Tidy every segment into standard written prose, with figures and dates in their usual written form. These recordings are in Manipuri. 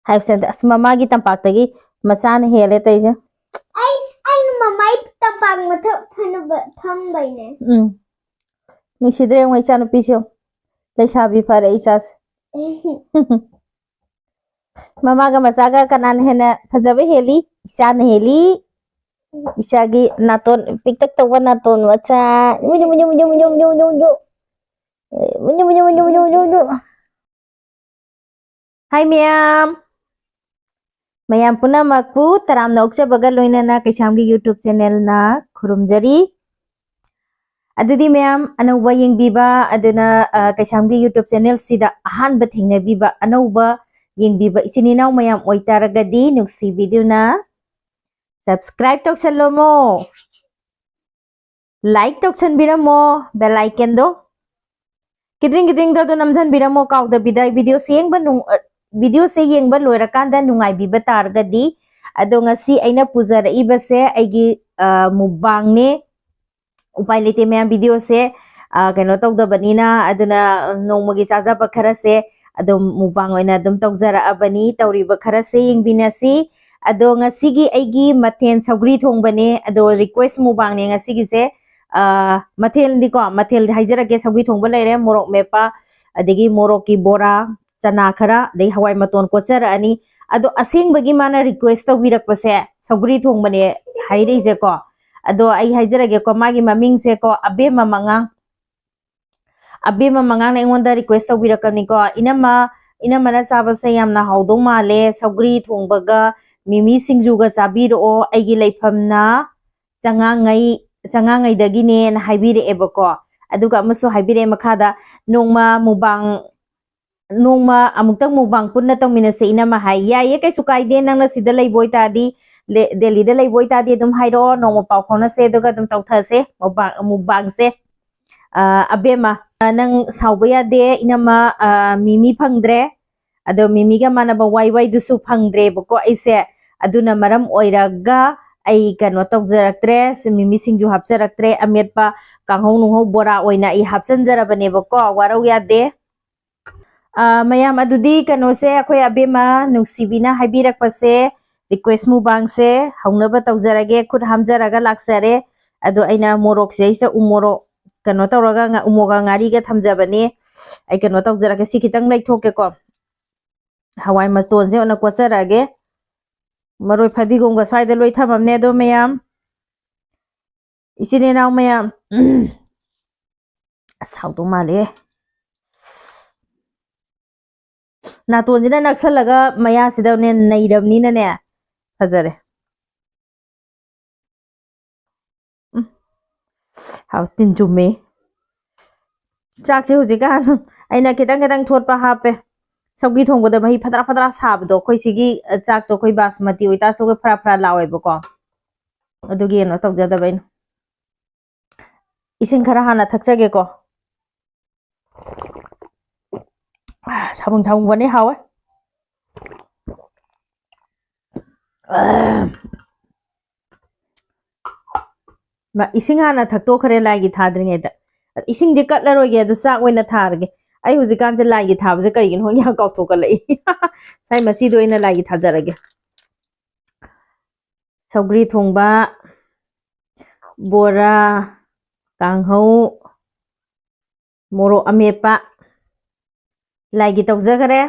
ꯍꯥꯏꯕꯁꯦ ꯑꯁ ꯃꯃꯥꯒꯤ ꯇꯝꯄꯥꯛꯇꯒꯤ ꯃꯆꯥꯅ ꯍꯦꯜꯂꯦ ꯇꯧꯏꯁꯦ ꯑꯩ ꯃꯃꯥꯏ ꯇꯝꯄꯥꯛ ꯃꯊꯛ ꯐꯅꯕ ꯊꯝꯕꯩꯅꯦ ꯅꯨꯡꯁꯤꯗ꯭ꯔꯦ ꯌꯦꯡꯉꯣ ꯏꯆꯥ ꯅꯨꯄꯤꯁꯦ ꯂꯩꯁꯥꯕꯤ ꯐꯔꯦ ꯏꯆꯥꯁꯦ ꯃꯃꯥꯒ ꯃचागा कनाना हेना फजबे हेली इचाना हेली इचागी नातोन पिकटक तौबा नातोन मचा मुजु मुजु मुजु मुजु मुजु मुजु मुजु मुजु मुजु मुजु मुजु मुजु मुजु हाय मयाम पुनमकु तराम नौक्सबगा लोइनना कैसामगी यूट्यूब चैनल ना खुरुमजरी अदुदी मयाम अनौबा येंगबीबा अदुना कैसामगी यूट्यूब चैनल सिदा अहानबा थेंगनबीबा अनौबा येंगबीबा इचिनिनाव मयाम ओइतारगदी नुक्सीबीदुना सब्सक्राइब तौसलोमो लाइक तौसनबीरमो बेल आइकन दो किद्रिंग किद्रिंग दो नमझनबीरमो काउदबीदा वीडियो से येंगबा लोइरकांदा नुंगाइबीबा तारगदी अदो ngasi aina puzaraibase aigi mubangने उपाय लेते मैं वीडियो से कनो तौदबनीना अदुना नोंमगी चाजाबा खरसे अदो मुबांग ओइना अदुम तौजराबनी तौरिबा खरसे येंगबिनासी अदो ngasiगी आइगी मथेन सौग्री थोंबने अदो रिक्वेस्ट मुबांगने ngasiगी से मथेल दिको मथेल हाइजरगे सौग्री थोंबा लेरे मोरक मेपा अदगी मोरक की बोरा चना खरा दे हवाई मतोन कोचरअनी अदो असेंगबगी माना रिक्वेस्ट तौबिरकपसे सौग्री थोंबने हाइरेजे को अदो आई हाइजरगे को मागी ममिंग से को अबेमा मंगांग एंगोंदा रिक्वेस्ट तौबिरकनी को इनमना चाबसे यामना हाउदो माले सौग्री थोंबगा मिमी सिंजुगा चाबिरो आइगी लेफमना चंगांगई दगिने न हाइबिरेबको अदुगा अमसो हाइबिरे मखादा नोंमा अमुक्तंग मुबांग पुन्ना तौमिनसे इनमा हाइ याये कैसु काइदे नंगना सिदा लेबोय तादी दिल्ली दे लेबोय तादी दुम हाइरो नोंमा पाउ फाउनसे दुगा दुम तौथसे मुबांग से अबेमा नंग साउबा यादे इनमा मिमी फंगद्रे अदो मिमीगा मानबा वाई वाई दुसु फंगद्रे बको ऐसे अदुना मरम ओइरागा आई कनो तौजरक्त्रे मिमी सिंजु हापचरक्त्रे अमेटपा कांगौ नुंगौ बोरा ओइना आई हापचनजरबने बको वारौ यादे मयाम अदुदी कनो से अखोय अबेमा नुक्सीबीना हाइबिरकपसे रिक्वेस्ट मुबांग से हौनबा तौजरगे खुद हामजरगा लाक्सरे अदो आइना मोरोक से इसे उमोरो कनो तौरगा उमोगा ngaरीगा थमजबने आई कनो तौजरगे सि खितंग लैथोकेको हवाई मतोन से ओना कोचरगे मरोय फदिगोंगा स्वाइदा लोय थममने दो मयाम इसिने नाव मयाम साउदो माले नातोंजिना नक्सलगा मया सिदने नैरबनीना ने फजरे हाउ तिन जुमे चाकसे हुजिकान आइना खितंग खितंग थोटपा हापे सौगी थोंगबदा मही फदरा फदरा साबदो खोइ सिगी चाक तो खोइ बासमती ओइता सोगे फरा फरा लावेबको अदुगी नो तौजदबैन इसिंग खरा हाना थक्चगेको साबुन थाउंगबने हावे इसिंग हाना थक्तो खरे लाइगी थाद्रिङेदा इसिंग दि कटलरोगे अदु चाक ओइना थारगे आई हुजिकान से लाइगी थाबजे करिगिन हो या काउथोकलई साइ मसीदो ओइना लाइगी थाजरगे सौग्री थोंबा बोरा कांगौ मोरो अमेपा लाइगी तौजगरे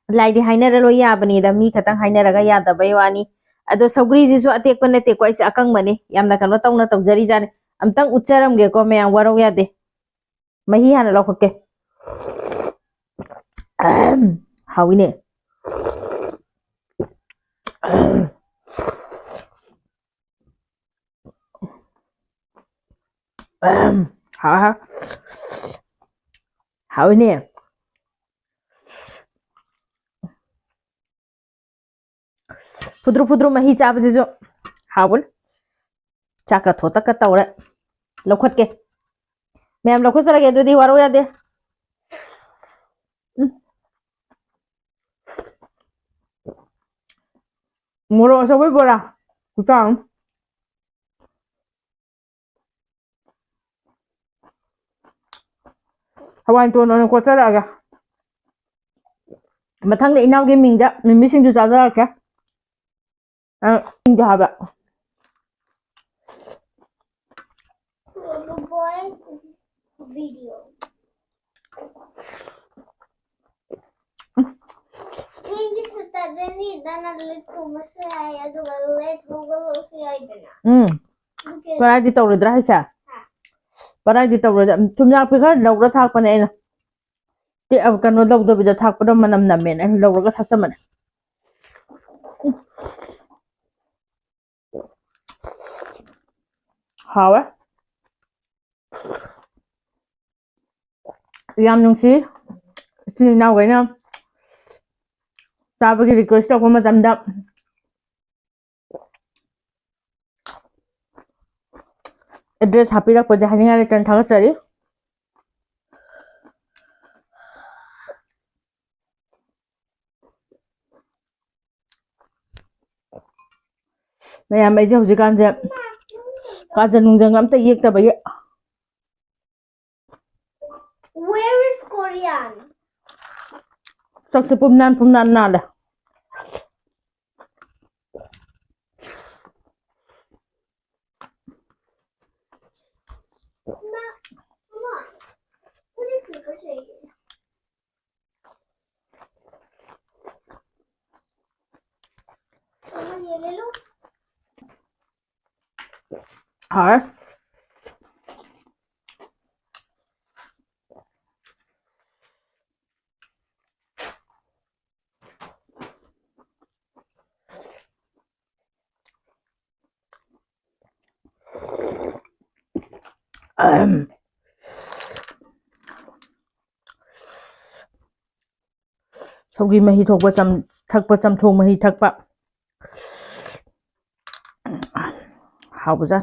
लाइदी हाइनर लो याबनीदा मी खतंग हाइनरगा यादबई वानी अदो सौग्री जिसु अतेक पनते को इसे अकंग बने यामना कनो तौना तौजरी जाने अमतंग उच्चरमगे को मैं वरो यादे मही हाना लौखके हाविने हा हाविने फुद्रु फुद्रु मही चाबजिजो हावन चाका थोता का तौरे लौखत के मैम लौखत सरगे दुदी वारो यादे मोरो सबई बोरा कुटाम हवाई तो न कोचरगा ꯃꯊꯪꯗ ꯏꯅꯥꯎꯒꯤ ꯃꯤꯡꯗ ꯃꯤꯃꯤꯁꯤꯡꯁꯨ ꯆꯥꯖꯔꯛꯀꯦ ꯃꯤꯡꯗꯣ ꯍꯥꯏꯕ boy video. Hindi sa tadani dana leto masaya aduga let google siya idana. Paradi tawradra haisa Paradi tawradra tumyak pi khar lawra thakpane aina te ab kano lawdabida thakpada manam namen ai lawraga thaksamane hawa yam nungsi chini naw gaina tabagi request tawpa matamda address hapirakpade haninga return thagachari mayam aije hujikanje kajan nungjang amta yektabagi Where is Korean? sakse pumnan nala Mama, what is people saying? Mama, yellow. ha Saugi mahi thokpa thakpa chamthong mahi thakpa haubuja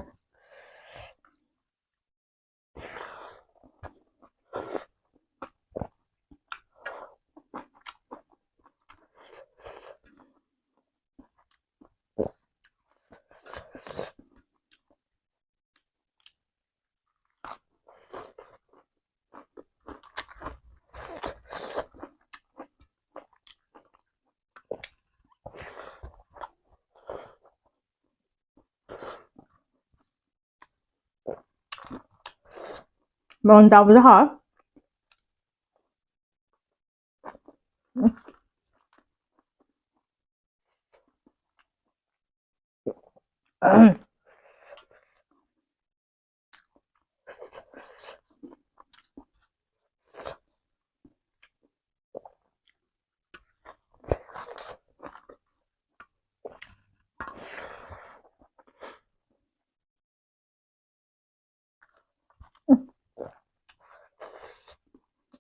Mon taubuja ha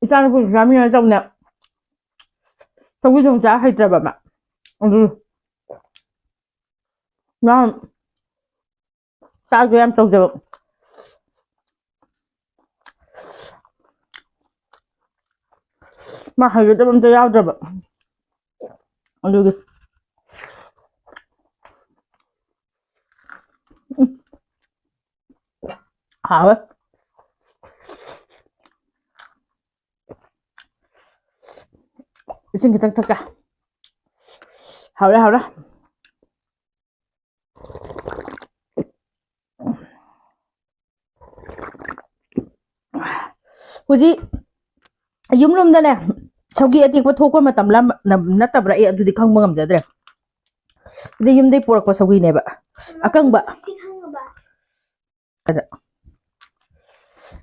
Isan pun kami na tahu nak saugi thong cha haitraba ma adu na sa yam tawjaba ma haidaba amta yawdaba adu hawa isin kitang taka hawla huji yumlumdane saugi atikpa thokpa matam la natabra e adudi khangba ngamjadre de yumdei porakpa saugi neba akangba Sikhang ba?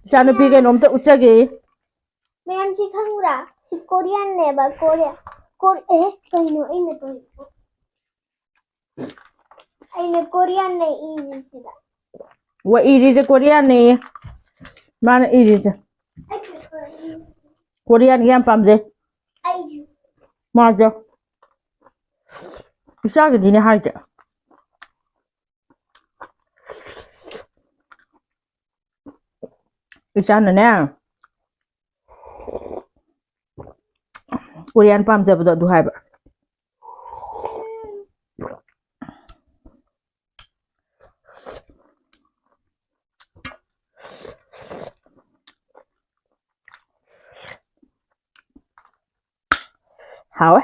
Sana pi kai nomta uchage Ma'am sikhang ra. Si Korean ne ba Korea. Kaino ina to. Aina Korean ne sida. wa iri de Korean ne mana iri de Korean yam pamje Ai. maja isaga dine haja isana ne Korean pamje bado du haiba Hảo ấy.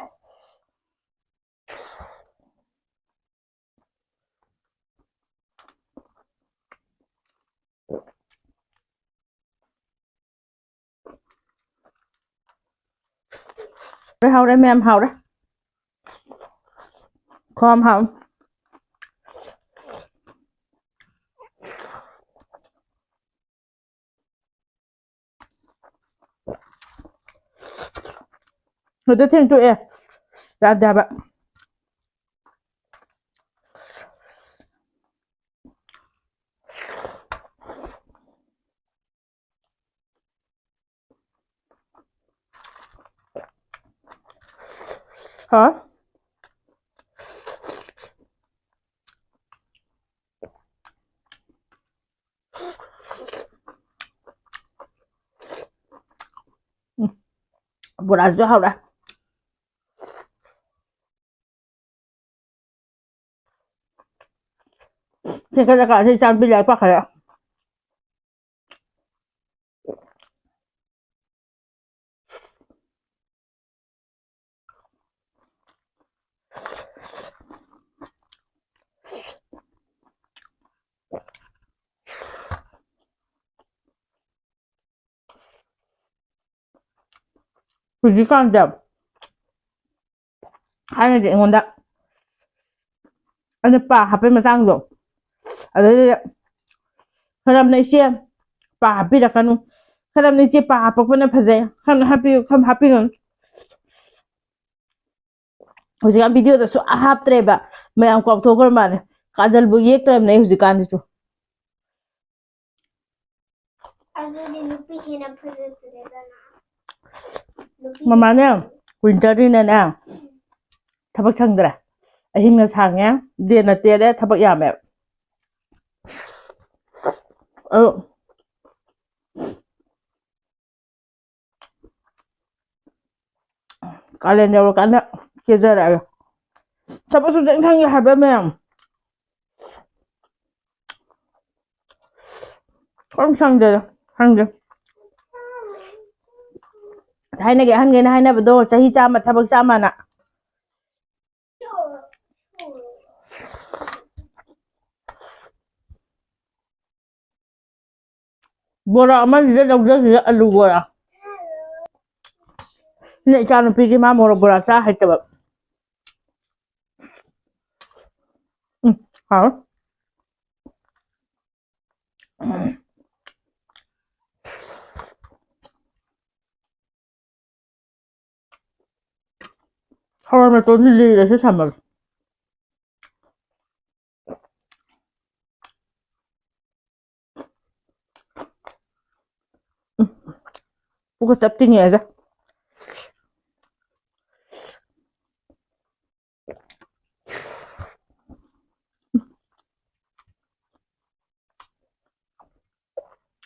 Đây hào đây mềm hào đấy. Không hào. Người ta thêm tụi em. Đã bạn. Hả? Buat aja hào đã. Singkat kata saya sambil apa kayak Pujikan jam. Hanya di ngondak. Ano pa, happy matanggo. Ada kalam na siya pa happy da kanu. Kalam na siya pa apa ko na phase. Kan happy ngon. Hujikan video da su ahap treba. May ang kwak thokar man. Kadal bu yek trem nahi hujikan ditu. Ada di lupi hina phase treba na. Mama na winter din na. Thabak changdra. Ahing na sangya. Dia na tere thabak yame. Kalian jauh karena kejar aja. Siapa sudah yang harba memang. Không sang giờ sang giờ. Hai này cái hai này betul. Cahi sama, tabak sama nak. Bora aman dia dah dia alu bora. Nek jangan pergi mama orang bora sah hai sebab. Hả? Thôi mà tôi đi là sẽ làm rồi. Bukan tapi ni aja.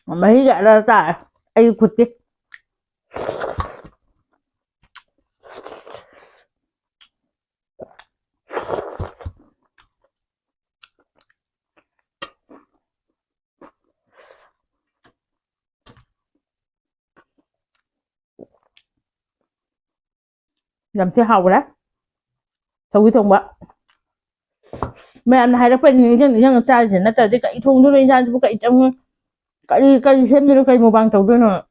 Mấy gã ra tại ai cút đi. Làm thế hậu đó. Thôi cái thùng bạ. Mẹ ăn hay nó phải như thế này trai thì nó tới cái cậy thùng thôi ra chứ cậy trong cậy thêm như nó cậy một bằng trầu thôi nữa.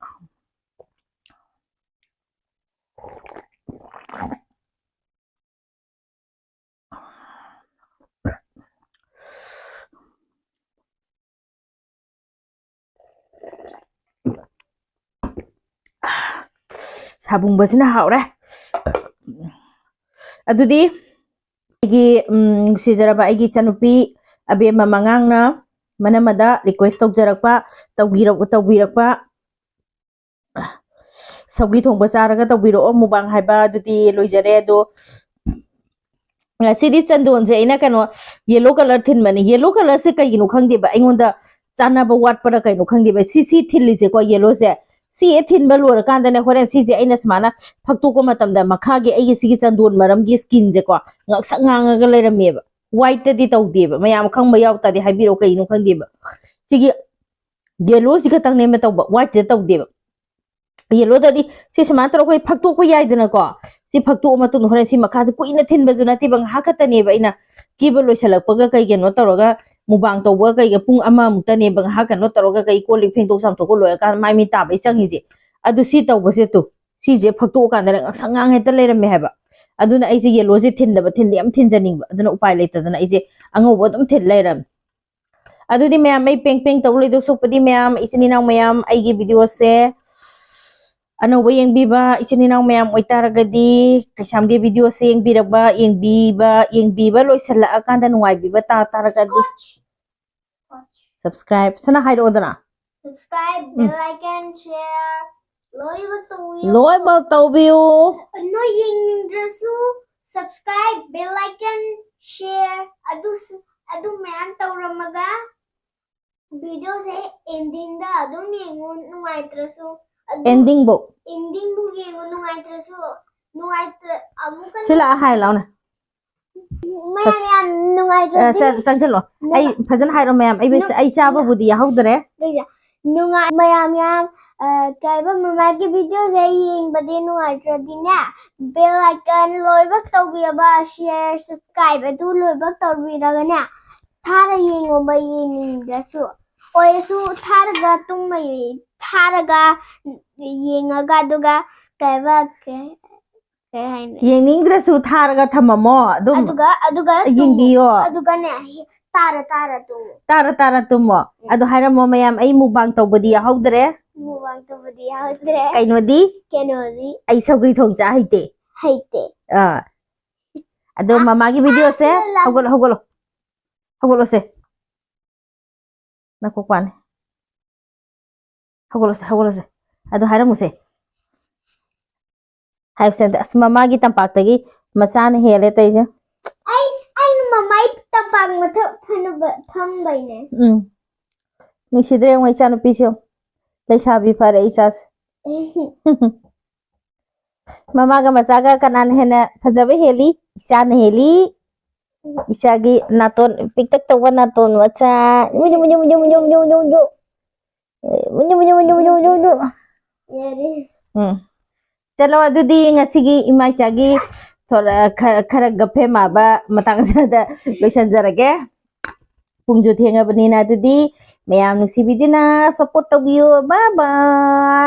Sabung bersih hau dah. Aduh di, lagi si jaraba lagi canupi, abi mamangang na mana mada request tok jarak pa, tawbirak pa. Saugi thong basara ka tawbiro o mubang haiba aduh di loijare do. Sidi candon se ina kano yellow color thin mani yellow color se kai nu khang de ba ingonda chana ba wat para kai nu khang de ba si thili se ko yellow se si thin ba lor kan da ne horen si je aina smana phaktu ko matam da makha ge ai si candon maram gi skin je ko ngak sak ngang ga le ram ba white ta di taw de ba mayam khang ba yaw ta di haibiro kai nu khang de ba si yellow si ka tang ne ma taw ba white ta taw de ba ꯌꯦꯜꯂꯣꯗꯗꯤ ꯁꯤ ꯁꯨꯃꯥꯏꯅ ꯇꯧꯔꯒ ꯑꯩꯈꯣꯏ ꯐꯛꯇꯣꯛꯄ ꯌꯥꯏꯗꯅꯀꯣ ꯁꯤ ꯐꯛꯇꯣꯛꯑ ꯃꯇꯨꯡꯗ ꯍꯣꯔꯦꯟ ꯁꯤ ꯃꯈꯥꯁꯦ ꯀꯨꯏꯅ ꯊꯤꯟꯕꯁꯨ ꯅꯠꯇꯦꯕ ꯉꯥꯏꯍꯥꯛ ꯈꯛꯇꯅꯦꯕ ꯑꯩꯅ ꯀꯦꯕ ꯂꯣꯏꯁꯤꯜꯂꯛꯄꯒ ꯀꯩ ꯀꯩꯅꯣ ꯇꯧꯔꯒ ꯃꯨꯛꯕꯥꯡ ꯇꯧꯕꯒ ꯀꯩꯒ ꯄꯨꯡ ꯑꯃꯃꯨꯛꯇꯅꯦꯕ ꯉꯥꯏꯍꯥꯛ ꯀꯩꯅꯣ ꯇꯧꯔꯒ ꯀꯩ ꯀꯣꯜ ꯂꯤꯛ ꯐꯦꯡꯗꯣꯛ ꯆꯥꯝꯊꯣꯛꯄ ꯂꯣꯏꯔꯀꯥꯟꯗ ꯃꯥꯏ ꯃꯤꯠ ꯇꯥꯕꯩ ꯆꯪꯉꯤꯁꯦ ꯑꯗꯨ ꯁꯤ ꯇꯧꯕꯁꯦ ꯇꯨ ꯁꯤꯁꯦ ꯐꯛꯇꯣꯛꯑꯀꯥꯟꯗ ꯉꯥꯡꯁꯪ ꯉꯥꯡ ꯍꯦꯛꯇ ꯂꯩꯔꯝꯃꯦ ꯍꯥꯏꯕ ꯑꯗꯨꯅ ꯑꯩꯁꯦ ꯌꯦꯜꯂꯣꯁꯦ ꯊꯤꯟꯗꯤ ꯌꯥꯝ ꯊꯤꯟꯖꯅꯤꯡꯕ ꯑꯗꯨꯅ ꯎꯄꯥꯏ ꯂꯩꯇꯗꯅ ꯑꯩꯁꯦ ꯑꯉꯧꯕ ꯑꯗꯨꯝ ꯊꯤꯜ ꯂꯩꯔꯝꯃꯦ ꯑꯗꯨꯗꯤ ꯃꯌꯥꯝ ꯑꯩ ꯄꯦꯡ ꯄꯦꯡ ꯇꯧ ꯂꯩꯗꯧ ꯁꯣꯛꯄꯗꯤ ꯃꯌꯥꯝ ꯏꯆꯤꯟ ꯏꯅꯥꯎ ꯃꯌꯥꯝ ꯑꯩꯒꯤ ꯚꯤꯗꯤꯑꯣꯁꯦ ꯑꯅꯧꯕ ꯌꯦꯡꯕꯤꯕ ꯏꯆꯤꯟ ꯏꯅꯥꯎ ꯃꯌꯥꯝ ꯑꯣꯏꯇꯥꯔꯒꯗꯤ ꯀꯩꯁꯥꯝꯒꯤ ꯚꯤꯗꯤꯑꯣꯁꯦ ꯌꯦꯡꯕꯤꯕ ꯂꯣꯏꯁꯤꯜꯂꯛꯑꯀꯥꯟꯗ ꯅꯨꯡꯉꯥꯏꯕꯤꯕ ꯇꯥꯔꯒꯗꯤ ꯁꯕꯁꯀ꯭ꯔꯥꯏꯕ ꯁꯅ ꯍꯥꯏꯔꯛꯑꯣꯗꯅ subscribe, bell icon, share. Loyal to you. ꯂꯣꯏꯅꯃꯛ ꯇꯧꯕꯤꯌꯨ No yindrasu. Subscribe, bell icon, share. Adu mayan tauramaga. Video se ending da adu yengu nungaitrasu. ending book Ending bu yengu nungaitrasu. Nungaitra amukan. sila hai launa Mayan nungaitrasu. ꯆꯪꯁꯤꯜꯂꯣ ꯑꯩ ꯐꯖꯅ ꯍꯥꯏꯔꯣ ꯃꯌꯥꯝ ꯑꯩ ꯆꯥꯕꯕꯨꯗꯤ ꯌꯥꯍꯧꯗ꯭ꯔꯦ nungai mayam yam kaiba mamagi video se yengbade nungaitradine bell icon loibak tawbiaba share subscribe adu loibak tawbiragane thara yengoba yengindasu oisu tharaga tungmai tharaga yengaga aduga kaiba ꯌꯦꯡꯅꯤꯡꯗ꯭ꯔꯁꯨ ꯊꯥꯔꯒ ꯊꯝꯃꯝꯃꯣ ꯑꯗꯨꯝ aduga ꯌꯦꯡꯕꯤꯌꯣ adugane ꯇꯥꯔ ꯇꯨꯝꯃꯣ ꯑꯗꯨ ꯍꯥꯏꯔꯝꯃꯣ ꯃꯌꯥꯝ ꯑꯩ ꯃꯨꯛꯕꯥꯡ ꯇꯧꯕꯗꯤ ꯌꯥꯍꯧꯗ꯭ꯔꯦ ꯀꯩꯅꯣꯗꯤ ꯑꯩ ꯁꯧꯒ꯭ꯔꯤ ꯊꯣꯡ ꯆꯥ ꯍꯩꯇꯦ ꯑꯗꯣ ꯃꯃꯥꯒꯤ ꯚꯤꯗꯤꯑꯣꯁꯦ ꯍꯧꯒꯠꯂꯣꯁꯦ ꯅꯀꯣꯛꯄꯥꯅꯦ ꯍꯧꯒꯠꯂꯣꯁꯦ ꯑꯗꯣ ꯍꯥꯏꯔꯝꯃꯨꯁꯦ ꯍꯥꯏꯕꯁꯦ ꯑꯁ ꯃꯃꯥꯒꯤ ꯇꯝꯄꯥꯛꯇꯒꯤ ꯃꯆꯥꯅ ꯍꯦꯜꯂꯦ ꯇꯩꯁꯦ mamai tapak mata thambaiне ꯅꯨꯡꯁꯤꯗ꯭ꯔꯦ ꯌꯦꯡꯉꯣ ꯏꯆꯥ ꯅꯨꯄꯤꯁꯦ ꯂꯩꯁꯥꯕꯤ ꯐꯔꯦ ꯏꯆꯥꯁꯦ ꯃꯃꯥꯒ ꯃꯆꯥꯒ ꯀꯅꯥꯅ ꯍꯦꯟꯅ ꯐꯖꯕ ꯍꯦꯜꯂꯤ ꯏꯆꯥꯅ ꯍꯦꯜꯂꯤ ꯏꯆꯥꯒꯤ ꯅꯥꯇꯣꯟ ꯄꯤꯛꯇꯛ ꯇꯧꯕ ꯅꯥꯇꯣꯟ ꯃꯆꯥ ꯆꯠꯂꯣ ꯑꯗꯨꯗꯤ ꯉꯁꯤꯒꯤ ꯏꯃꯥ ꯏꯆꯥꯒꯤ ꯈꯔ ꯒꯞꯐꯦ ꯃꯥꯕ ꯃꯇꯥꯡꯁꯤꯗ ꯂꯣꯏꯁꯤꯟꯖꯔꯒꯦ ꯄꯨꯡꯁꯨ ꯊꯦꯡꯉꯕꯅꯤꯅ ꯑꯗꯨꯗꯤ ꯃꯌꯥꯝ ꯅꯨꯡꯁꯤꯕꯤꯗꯨꯅ ꯁꯞꯄꯣꯔꯠ ꯇꯧꯕꯤꯌꯨ ꯕꯥꯏ ꯕꯥꯏ